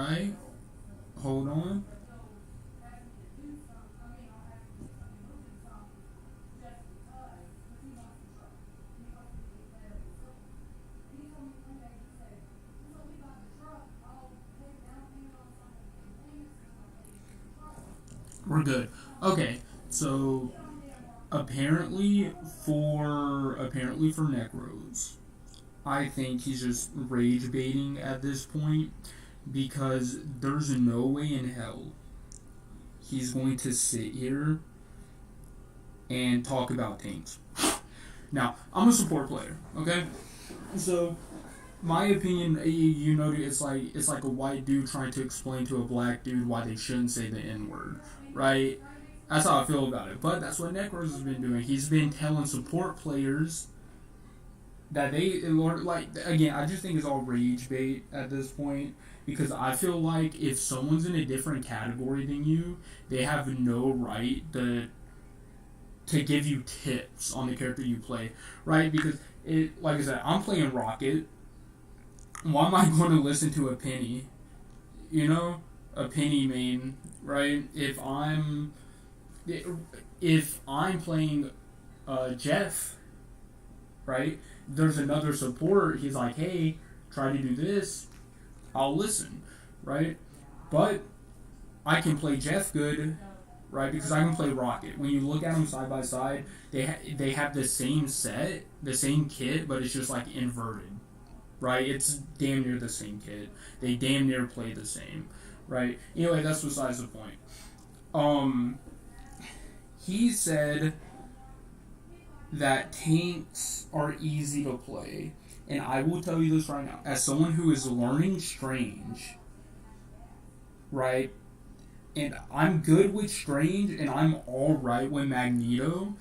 Alright, hold on. We're good. Okay, so apparently for Necros, I think he's just rage baiting at this point because there's no way in hell he's going to sit here and talk about tanks. Now, I'm a support player, okay? So, my opinion, you know, it's like a white dude trying to explain to a black dude why they shouldn't say the N word, right? That's how I feel about it. But that's what Necros has been doing. He's been telling support players that they like again. I just think it's all rage bait at this point because I feel like if someone's in a different category than you, they have no right to give you tips on the character you play, right? Because like I said, I'm playing Rocket. Why am I going to listen to a penny? You know, a penny main, right? If I'm playing Jeff, right? There's another support. He's like, hey, try to do this. I'll listen, right? But I can play Jeff good, right? Because I can play Rocket. When you look at them side by side, they have the same set, the same kit, but it's just like inverted, right? It's damn near the same kit. They damn near play the same, right? Anyway, that's besides the point. Um, he said that tanks are easy to play, and I will tell you this right now, as someone who is learning Strange, right? And I'm good with Strange, and I'm all right with Magneto.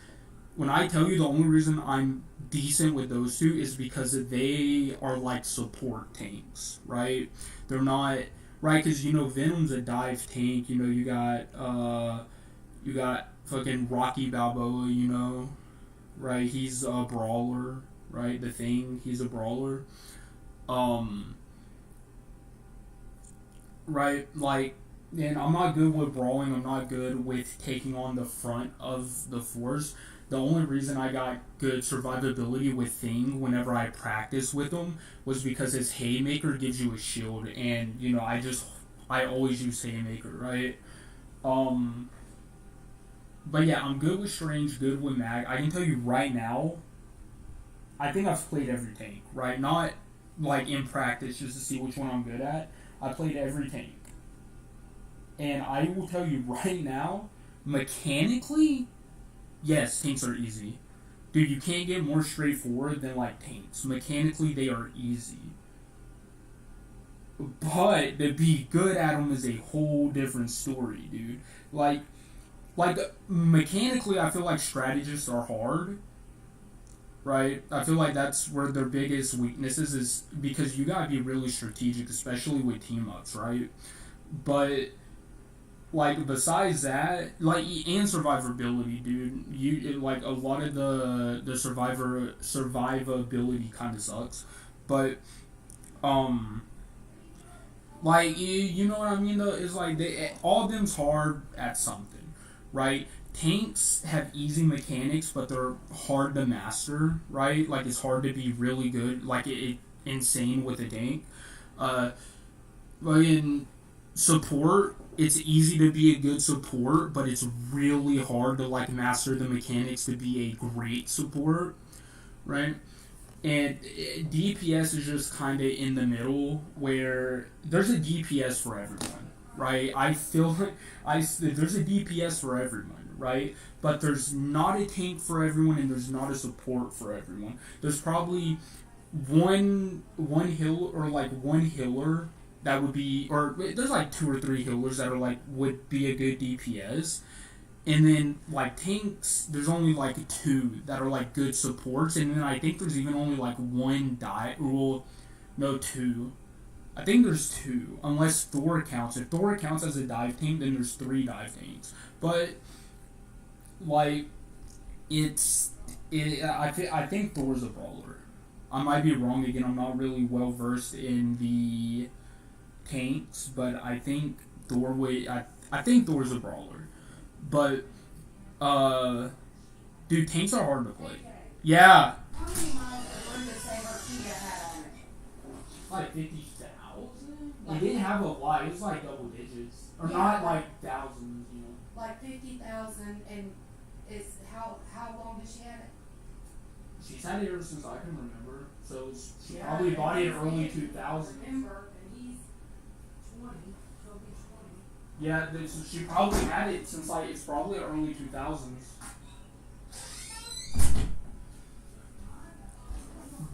When I tell you the only reason I'm decent with those two is because they are like support tanks, right? They're not right because Venom's a dive tank. You got fucking Rocky Balboa. Right? He's a brawler, right? The Thing, he's a brawler. Um, right? Like, and I'm not good with brawling. I'm not good with taking on the front of the force. The only reason I got good survivability with Thing whenever I practice with him was because his Haymaker gives you a shield, and I always use Haymaker, right? Um, but yeah, I'm good with Strange, good with Mag. I can tell you right now, I think I've played every tank, right? Not like in practice just to see which one I'm good at. I played every tank. And I will tell you right now, mechanically, yes, tanks are easy. Dude, you can't get more straightforward than like tanks. Mechanically, they are easy. But to be good at them is a whole different story, dude. Like, like mechanically, I feel like strategists are hard, right? I feel like that's where their biggest weaknesses is because you gotta be really strategic, especially with team ups, right? But like besides that, like and survivability, dude. Like a lot of the survivability kind of sucks, but um. Like you know what I mean though? It's like all of them's hard at something, right? Tanks have easy mechanics, but they're hard to master, right? Like it's hard to be really good, like insane with a tank. Uh, but in support, it's easy to be a good support, but it's really hard to like master the mechanics to be a great support, right? And DPS is just kind of in the middle where there's a DPS for everyone, right? I feel like there's a DPS for everyone, right? But there's not a tank for everyone, and there's not a support for everyone. There's probably one heal or like one healer that would be, or there's like two or three healers that are like would be a good DPS, and then like tanks, there's only like two that are like good supports, and then I think there's even only like one die. Well, no, two. I think there's two, unless Thor counts. If Thor counts as a dive tank, then there's three dive tanks. But like, I think Thor's a brawler. I might be wrong again. I'm not really well versed in the tanks, but I think Thor would. I think Thor's a brawler, but dude, tanks are hard to play. Yeah. How many miles did Linda say her Kia had on it? Like 50,000. It didn't have a lot. It was like double digits, or not like thousands. You know. Like 50,000, and is how long did she have it? She's had it ever since I can remember. So she probably bought it early 2000s. Remember, and he's 20. He'll be 20. Yeah, she probably had it since like it's probably early 2000s.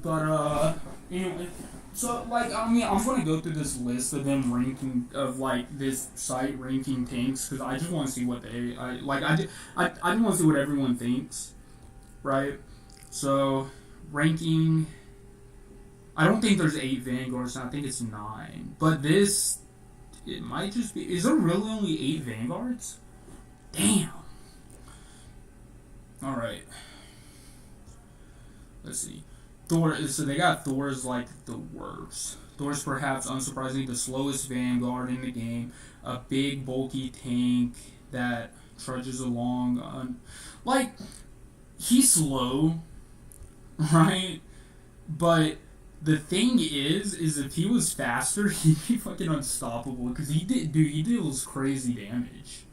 But anyway, so like I mean I'm gonna go through this list of them ranking of like this site ranking tanks because I just want to see what I just want to see what everyone thinks, right? So ranking. I don't think there's 8 Vanguards, I think it's 9. But this, it might just be. Is there really only 8 Vanguards? Damn. Alright. Let's see. Thor, so they got Thor's like the worst. Thor's perhaps unsurprisingly the slowest Vanguard in the game. A big, bulky tank that trudges along. Like, he's slow, right? But the thing is if he was faster, he'd be fucking unstoppable. Because he deals crazy damage.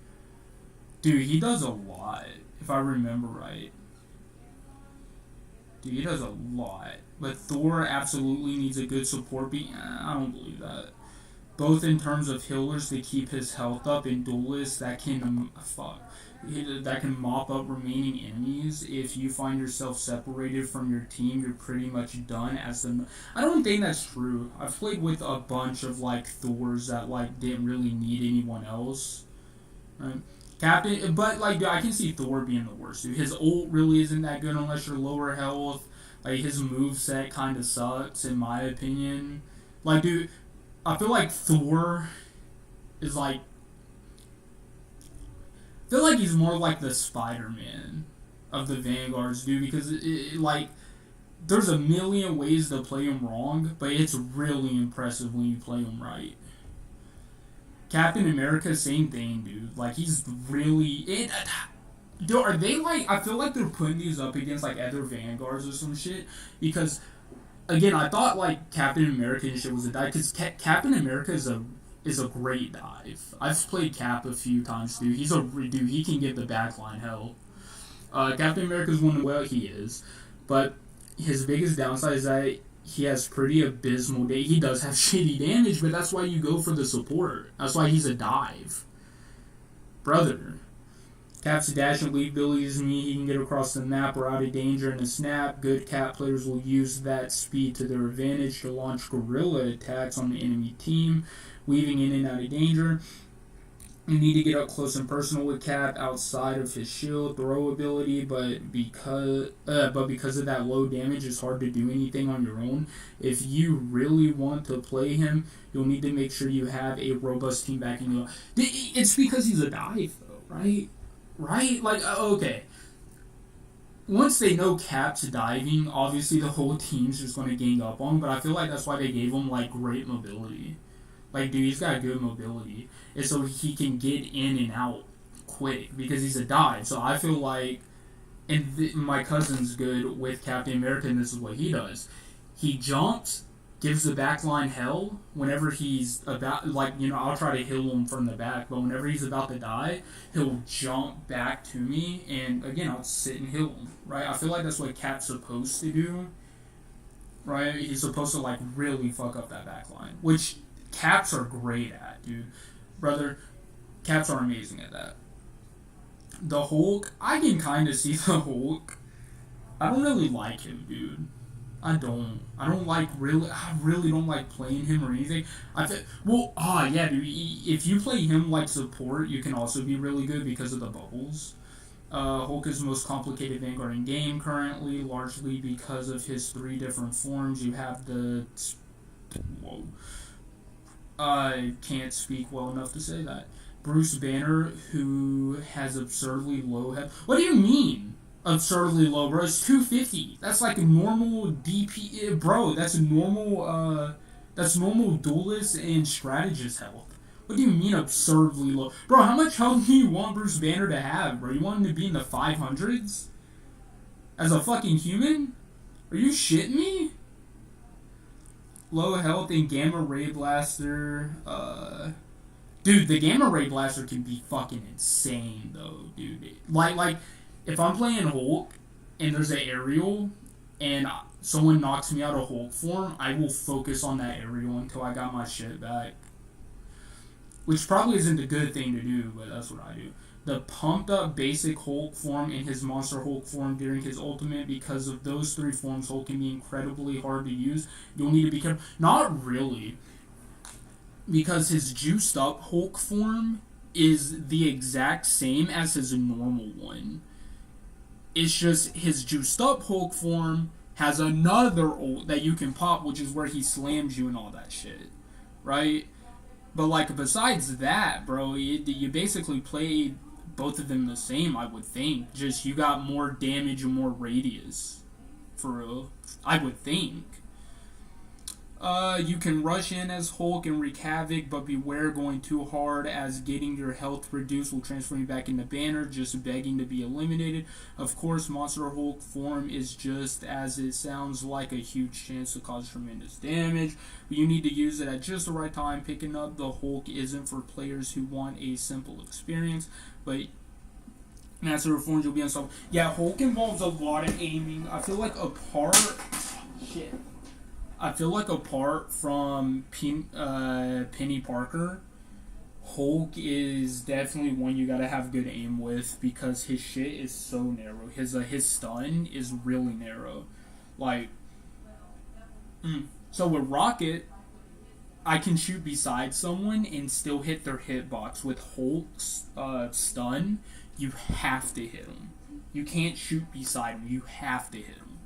Dude, he does a lot, if I remember right. Dude, he does a lot. But Thor absolutely needs a good support beat. I don't believe that. Both in terms of healers to keep his health up and duelists that can mop up remaining enemies. If you find yourself separated from your team, you're pretty much done as the. I don't think that's true. I've played with a bunch of like Thors that like didn't really need anyone else. Right? Captain, but like I can see Thor being the worst. Dude. His ult really isn't that good unless you're lower health. Like his moveset kind of sucks in my opinion. Like dude, I feel like Thor is like. I feel like he's more like the Spider-Man of the Vanguards, dude, because like there's a million ways to play him wrong, but it's really impressive when you play him right. Captain America, same thing, dude. Like he's really are they like? I feel like they're putting these up against like other Vanguards or some shit because, again, I thought like Captain America and shit was a dive because Captain America is a great dive. I've played Cap a few times, dude. He can get the backline hell. Captain America's one well, he is, but his biggest downside is that he has pretty abysmal he does have shitty damage, but that's why you go for the support. That's why he's a dive. Brother. Cap's dash and leap abilities mean he can get across the map or out of danger in a snap. Good Cap players will use that speed to their advantage to launch guerrilla attacks on the enemy team, weaving in and out of danger. You need to get up close and personal with Cap outside of his shield throw ability, but because of that low damage, it's hard to do anything on your own. If you really want to play him, you'll need to make sure you have a robust team backing you up. It's because he's a dive, though, right? Right? Like, okay. Once they know Cap's diving, obviously the whole team's just going to gang up on him, but I feel like that's why they gave him, like, great mobility. Like, dude, he's got good mobility. And so he can get in and out quick because he's a dive. So I feel like, and my cousin's good with Captain America, and this is what he does. He jumps, gives the backline hell whenever he's about, like, you know, I'll try to heal him from the back, but whenever he's about to die, he'll jump back to me, and again, I'll sit and heal him, right? I feel like that's what Cap's supposed to do, right? He's supposed to, like, really fuck up that backline, which Caps are great at, dude. Brother, Caps are amazing at that. The Hulk, I can kind of see the Hulk. I don't really like him, dude. I really don't like playing him or anything. Yeah, dude. If you play him like support, you can also be really good because of the bubbles. Hulk is the most complicated Vanguard in game currently, largely because of his 3 different forms. You have the... Whoa. I can't speak well enough to say that. Bruce Banner, who has absurdly low health. What do you mean? Absurdly low, bro? It's 250. That's like a normal DP. Bro, that's a normal That's normal duelist and strategist health. What do you mean absurdly low? Bro, how much health do you want Bruce Banner to have, bro? You want him to be in the 500s? As a fucking human? Are you shitting me? Low health and Gamma Ray Blaster. Dude, the Gamma Ray Blaster can be fucking insane, though, dude. Like, if I'm playing Hulk and there's an aerial and someone knocks me out of Hulk form, I will focus on that aerial until I got my shit back. Which probably isn't a good thing to do, but that's what I do. The pumped up basic Hulk form and his Monster Hulk form during his ultimate, because of those three forms, Hulk can be incredibly hard to use. You'll need to be careful. Not really. Because his juiced up Hulk form is the exact same as his normal one. It's just his juiced up Hulk form has another ult that you can pop, which is where he slams you and all that shit. Right? But, like, besides that, bro, you basically played both of them the same, I would think. Just you got more damage and more radius. For real. I would think. You can rush in as Hulk and wreak havoc, but beware going too hard, as getting your health reduced will transfer you back into Banner, just begging to be eliminated. Of course, Monster Hulk form is just as it sounds, like a huge chance to cause tremendous damage, but you need to use it at just the right time. Picking up the Hulk isn't for players who want a simple experience, but Master Forms you'll be unstoppable. Yeah, Hulk involves a lot of aiming. I feel like apart from Penny Parker, Hulk is definitely one you gotta have good aim with, because his shit is so narrow. His stun is really narrow. Like, so with Rocket, I can shoot beside someone and still hit their hitbox. With Hulk's stun, you have to hit him. You can't shoot beside him. You have to hit him.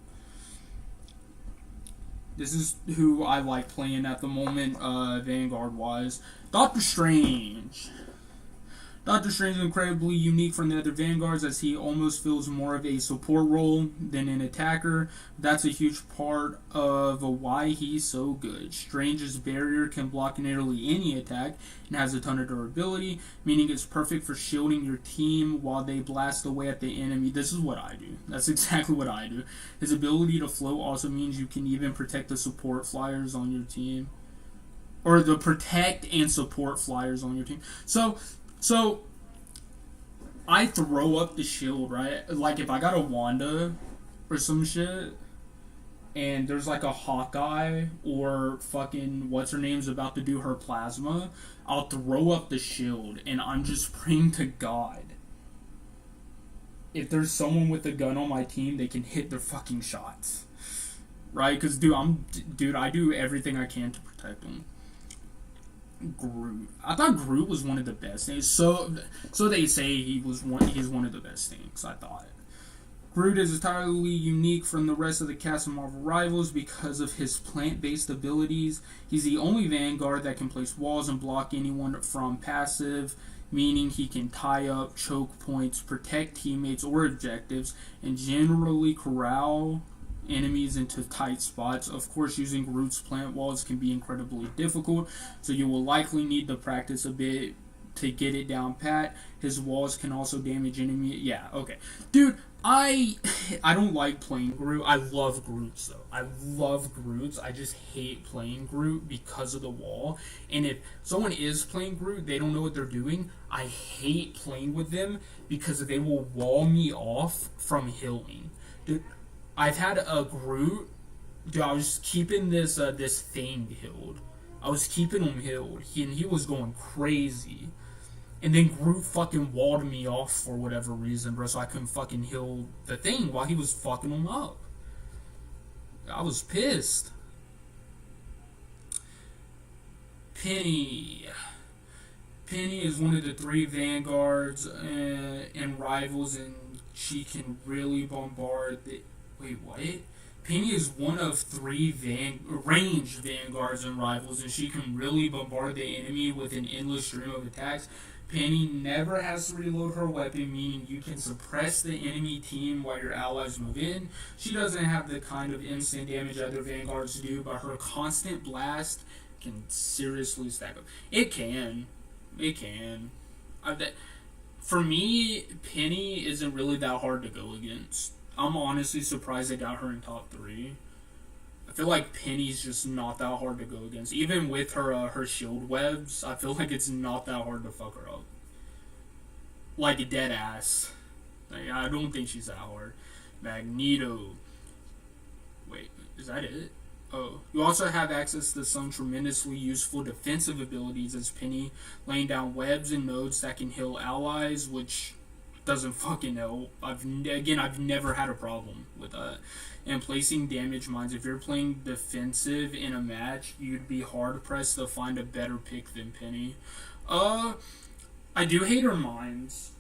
This is who I like playing at the moment, Vanguard-wise. Doctor Strange. Doctor Strange is incredibly unique from the other Vanguards, as he almost feels more of a support role than an attacker. That's a huge part of why he's so good. Strange's barrier can block nearly any attack and has a ton of durability, meaning it's perfect for shielding your team while they blast away at the enemy. This is what I do. That's exactly what I do. His ability to float also means you can even protect the support flyers on your team. Or the protect and support flyers on your team. So, I throw up the shield, right? Like, if I got a Wanda or some shit, and there's like a Hawkeye or fucking what's-her-name's about to do her plasma, I'll throw up the shield, and I'm just praying to God. If there's someone with a gun on my team, they can hit their fucking shots. Right? Because, dude, I do everything I can to protect them. Groot. I thought Groot was one of the best things. So they say he's one of the best things, I thought. Groot is entirely unique from the rest of the cast of Marvel Rivals because of his plant-based abilities. He's the only Vanguard that can place walls and block anyone from passive, meaning he can tie up, choke points, protect teammates or objectives, and generally corral enemies into tight spots. Of course, using Groot's plant walls can be incredibly difficult, so you will likely need to practice a bit to get it down pat. His walls can also damage enemies. Yeah, okay. Dude, I don't like playing Groot. I love Groot's, though. I love Groot's. I just hate playing Groot because of the wall. And if someone is playing Groot, they don't know what they're doing, I hate playing with them because they will wall me off from healing. Dude, I've had a Groot. Dude, I was keeping this thing healed. I was keeping him healed. He was going crazy. And then Groot fucking walled me off for whatever reason, bro, so I couldn't fucking heal the thing while he was fucking him up. I was pissed. Penny. Penny is one of the three Vanguards and Rivals, and she can really bombard the... Wait, what? Penny is one of three ranged Vanguards and Rivals, and she can really bombard the enemy with an endless stream of attacks. Penny never has to reload her weapon, meaning you can suppress the enemy team while your allies move in. She doesn't have the kind of instant damage other Vanguards do, but her constant blast can seriously stack up. It can. For me, Penny isn't really that hard to go against. I'm honestly surprised they got her in top 3. I feel like Penny's just not that hard to go against. Even with her shield webs, I feel like it's not that hard to fuck her up. Like a dead ass. Like, I don't think she's that hard. Magneto. Wait, is that it? Oh. You also have access to some tremendously useful defensive abilities as Penny, laying down webs and nodes that can heal allies, which doesn't fucking help. I've never had a problem with that. And placing damage mines. If you're playing defensive in a match, you'd be hard pressed to find a better pick than Penny. I do hate her mines.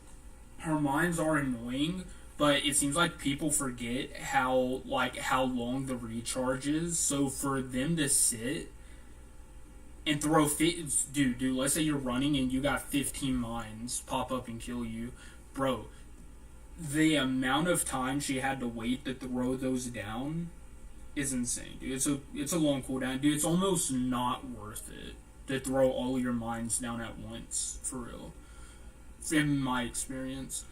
Her mines are annoying, but it seems like people forget how long the recharge is. So for them to sit and throw dude, let's say you're running and you got 15 mines pop up and kill you, bro. The amount of time she had to wait to throw those down is insane, dude. It's a long cooldown, dude. It's almost not worth it to throw all your mines down at once, for real. In my experience.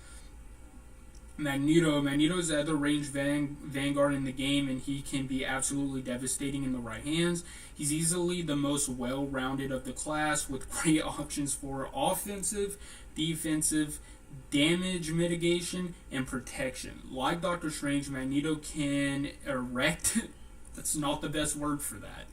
Magneto's the other ranged Vanguard in the game, and he can be absolutely devastating in the right hands. He's easily the most well-rounded of the class, with great options for offensive, defensive, damage mitigation, and protection. Like Doctor Strange, Magneto can erect... that's not the best word for that.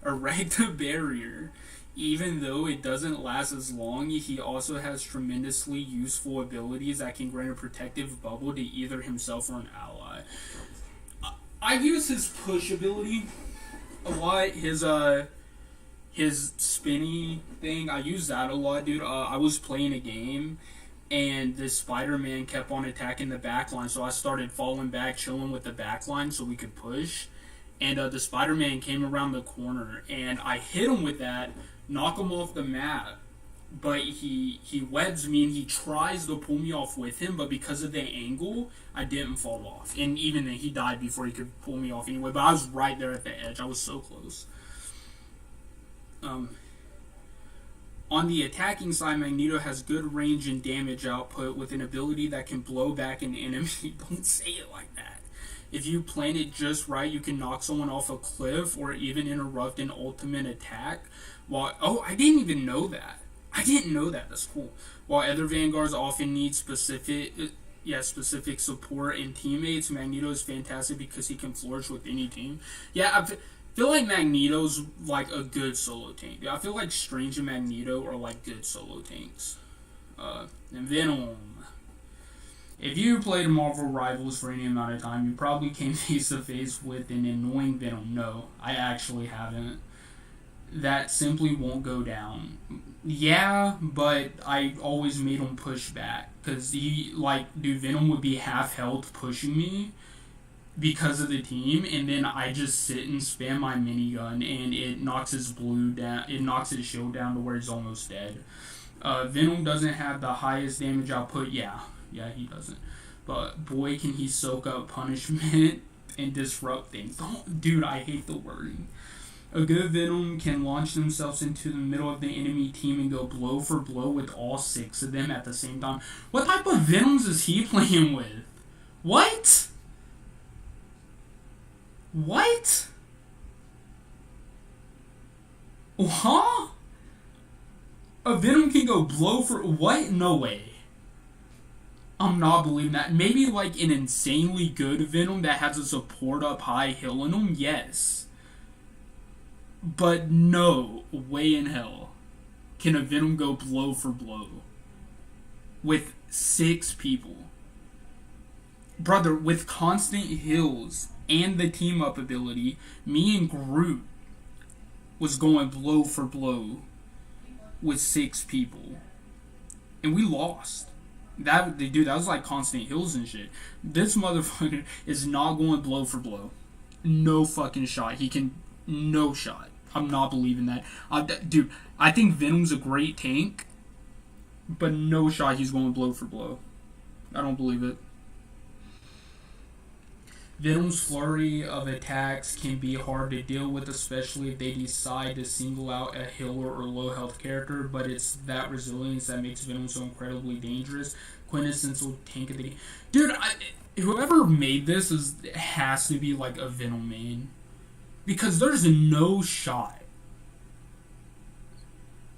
Erect a barrier. Even though it doesn't last as long, he also has tremendously useful abilities that can grant a protective bubble to either himself or an ally. I use his push ability a lot. His spinny thing, I use that a lot, dude. I was playing a game, and this Spider-Man kept on attacking the backline, so I started falling back, chilling with the backline so we could push. And the Spider-Man came around the corner, and I hit him with that, knock him off the map, but he webs me and he tries to pull me off with him, but because of the angle, I didn't fall off. And even then, he died before he could pull me off anyway, but I was right there at the edge. I was so close. On the attacking side, Magneto has good range and damage output with an ability that can blow back an enemy. Don't say it like that. If you plan it just right, you can knock someone off a cliff or even interrupt an ultimate attack. I didn't even know that. I didn't know that. That's cool. While other Vanguards often need specific support and teammates, Magneto is fantastic because he can flourish with any team. Yeah, I feel like Magneto's like a good solo tank. I feel like Strange and Magneto are like good solo tanks. And Venom. If you played Marvel Rivals for any amount of time, you probably came face to face with an annoying Venom. No, I actually haven't. That simply won't go down. Yeah, but I always made him push back. Because Venom would be half health pushing me because of the team, and then I just sit and spam my minigun, and it knocks his blue down. It knocks his shield down to where he's almost dead. Venom doesn't have the highest damage output. Yeah, he doesn't. But boy, can he soak up punishment and disrupt things. Dude, I hate the wording. A good Venom can launch themselves into the middle of the enemy team and go blow for blow with all 6 of them at the same time. What type of Venoms is he playing with? What? What? Huh? A Venom can go blow for... What? No way. I'm not believing that. Maybe like an insanely good Venom that has a support up high heal in him? Yes. But no way in hell can a Venom go blow for blow with 6 people. Brother, with constant heals and the team up ability, me and Groot was going blow for blow with 6 people. And we lost. That was like constant heals and shit. This motherfucker is not going blow for blow. No fucking shot. No shot. I'm not believing that. Dude, I think Venom's a great tank. but no shot he's going blow for blow. I don't believe it. Venom's flurry of attacks can be hard to deal with, especially if they decide to single out a healer or low health character, but it's that resilience that makes Venom so incredibly dangerous. Quintessential tank of the game. Dude, whoever made this has to be like a Venom main. Because there's no shot.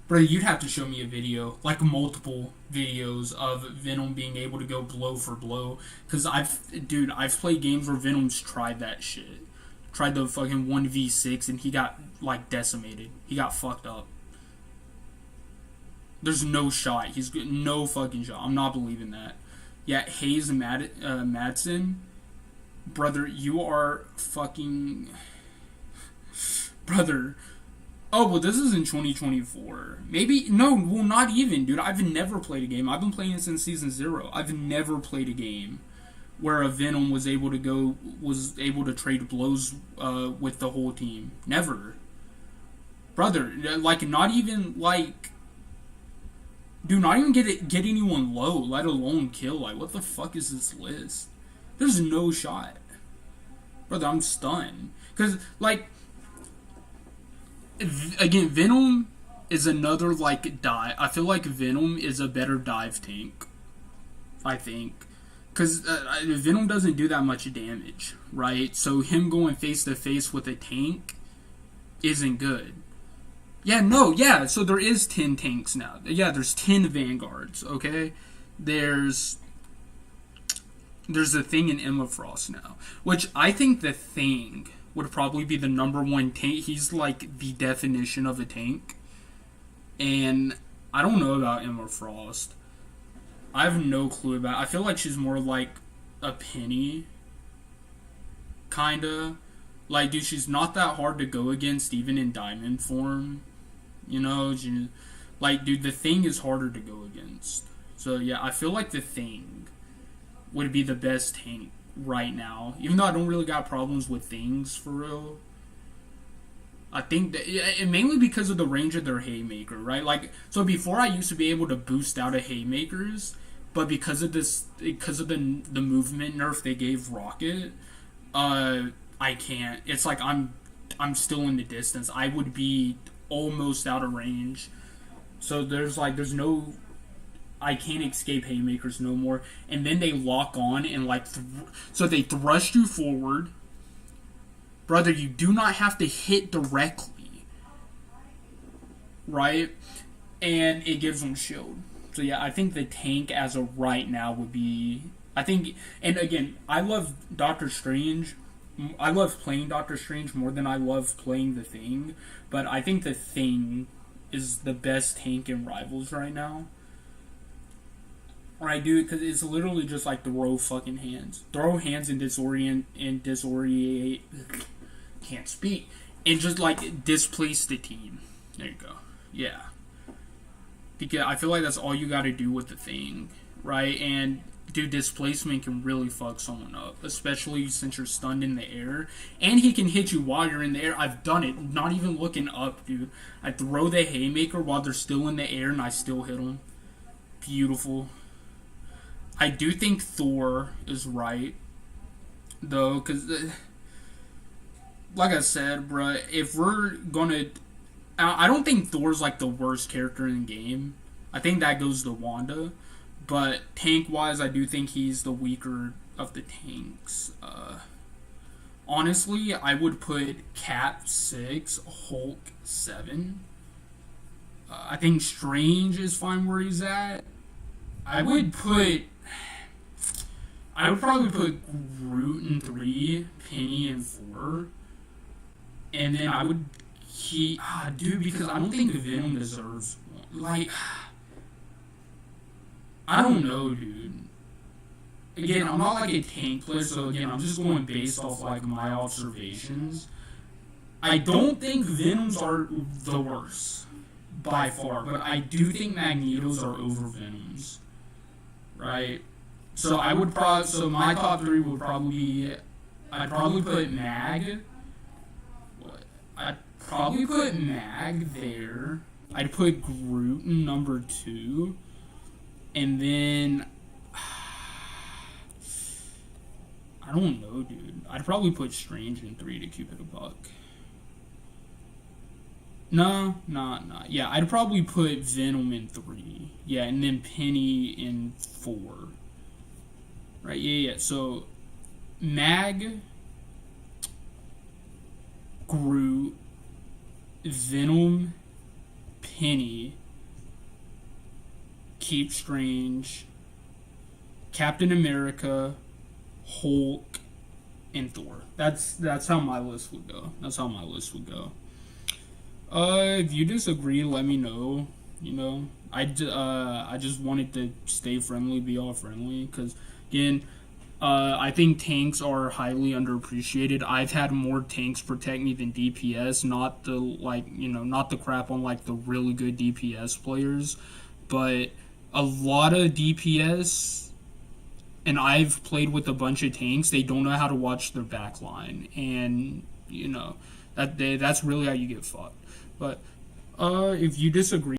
Bro, you'd have to show me a video, like multiple videos of Venom being able to go blow for blow. Because I've played games where Venom's tried that shit. Tried the fucking 1v6 and he got, like, decimated. He got fucked up. There's no shot. He's no fucking shot. I'm not believing that. Yeah, Hayes Madsen. Brother, you are fucking... Brother... Oh, well, this is in 2024. Maybe, no, well, not even, dude. I've never played a game. I've been playing it since Season 0. I've never played a game where a Venom was able to trade blows with the whole team. Never. Brother, like, not even, like... Dude, not even get anyone low, let alone kill. Like, what the fuck is this list? There's no shot. Brother, I'm stunned. Because, like... Again, Venom is another, like, dive. I feel like Venom is a better dive tank. I think. Because Venom doesn't do that much damage, right? So him going face-to-face with a tank isn't good. Yeah, so there is 10 tanks now. Yeah, there's 10 Vanguards, okay? There's a Thing in Emma Frost now. Which I think the Thing... would probably be the number one tank. He's like the definition of a tank. And I don't know about Emma Frost. I have no clue about it. I feel like she's more like a Penny. Kinda. Like, dude, she's not that hard to go against even in diamond form. You know? Like, dude, the Thing is harder to go against. So, yeah, I feel like the Thing would be the best tank right now, even though I don't really got problems with Things for real. I think that, and mainly because of the range of their Haymaker, right? Like, so before I used to be able to boost out of Haymakers, but because of the movement nerf they gave Rocket, I can't. It's like I'm still in the distance. I would be almost out of range. So there's no. I can't escape Haymakers no more. And then they lock on and like... so they thrust you forward. Brother, you do not have to hit directly. Right? And it gives them shield. So yeah, I think the tank as of right now would be... I think... And again, I love Doctor Strange. I love playing Doctor Strange more than I love playing the Thing. But I think the Thing is the best tank in Rivals right now. Right, dude, because it's literally just like throw fucking hands. Throw hands and disorientate. Can't speak. And just like displace the team. There you go. Yeah. Because I feel like that's all you gotta do with the Thing. Right? And, dude, displacement can really fuck someone up. Especially since you're stunned in the air. And he can hit you while you're in the air. I've done it. Not even looking up, dude. I throw the Haymaker while they're still in the air and I still hit them. Beautiful. I do think Thor is right, though, because, like I said, bruh, if we're gonna... I don't think Thor's, like, the worst character in the game. I think that goes to Wanda. But tank-wise, I do think he's the weaker of the tanks. Honestly, I would put Cap 6, Hulk 7. I think Strange is fine where he's at. I would probably put Groot in 3, Penny in 4, and then I would keep... dude, because I don't think Venom deserves one. Like, I don't know, dude. Again, I'm not like a tank player, so again, I'm just going based off like my observations. I don't think Venoms are the worst, by far, but I do think Magnetos are over Venoms. Right? So I would probably... So my top 3 would probably be... I'd probably put Mag. I'd probably put Mag there. I'd put Groot in number 2. And then I don't know, dude. I'd probably put Strange in 3 to keep it a buck. No. Yeah, I'd probably put Venom in 3. Yeah, and then Penny in 4. Right, yeah. So, Mag, Groot, Venom, Penny, keep Strange, Captain America, Hulk, and Thor. That's how my list would go. If you disagree, let me know. I just wanted to stay friendly, be all friendly, because again, I think tanks are highly underappreciated. I've had more tanks protect me than DPS, not the crap on like the really good DPS players, but a lot of DPS, and I've played with a bunch of tanks, they don't know how to watch their backline, and that's really how you get fucked. But if you disagree